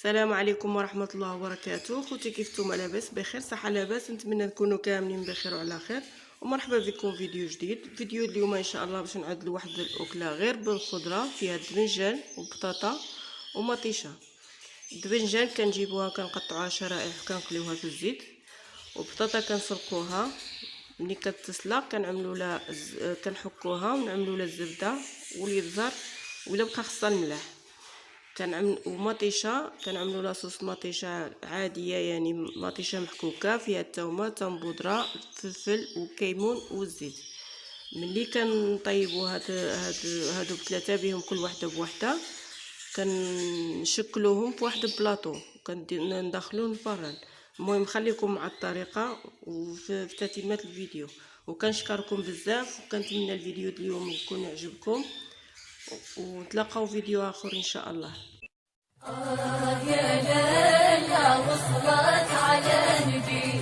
السلام عليكم ورحمة الله وبركاته. خوتي كيف نتوما؟ لاباس بخير؟ صحة لاباس؟ نتمنى نكونوا كاملين بخير وعلى خير، ومرحبا بكم فيديو جديد. فيديو اليوم ان شاء الله باش نعدلوا واحد الاكله غير بالخضره، فيها الدبنجان وبطاطا ومطيشه. الدبنجان كنجيبوها كنقطعوها شرائح وكنقليوها في الزيت، وبطاطا كنسلقوها، ملي كتسلق كنعملوا لها كنحكوها ونعملوا لها الزبده واليبزر ولا بقى خصها الملح. كنعمل ومطيشه كنعملوا لها صوص مطيشه عاديه، يعني مطيشه محكوكه فيها الثومه، ثوم بودره، فلفل وكيمون والزيت. ملي كنطيبوا هادو بثلاثه بهم كل وحده بوحده، كنشكلوهم بواحد البلاطو وكندخلوهم الفران. المهم خليكم مع الطريقه وفي تتمه الفيديو، وكنشكركم بزاف وكنتمنى الفيديو اليوم يكون يعجبكم، ونتلاقاو فيديو اخر ان شاء الله. يا ليلى وصلت على نبي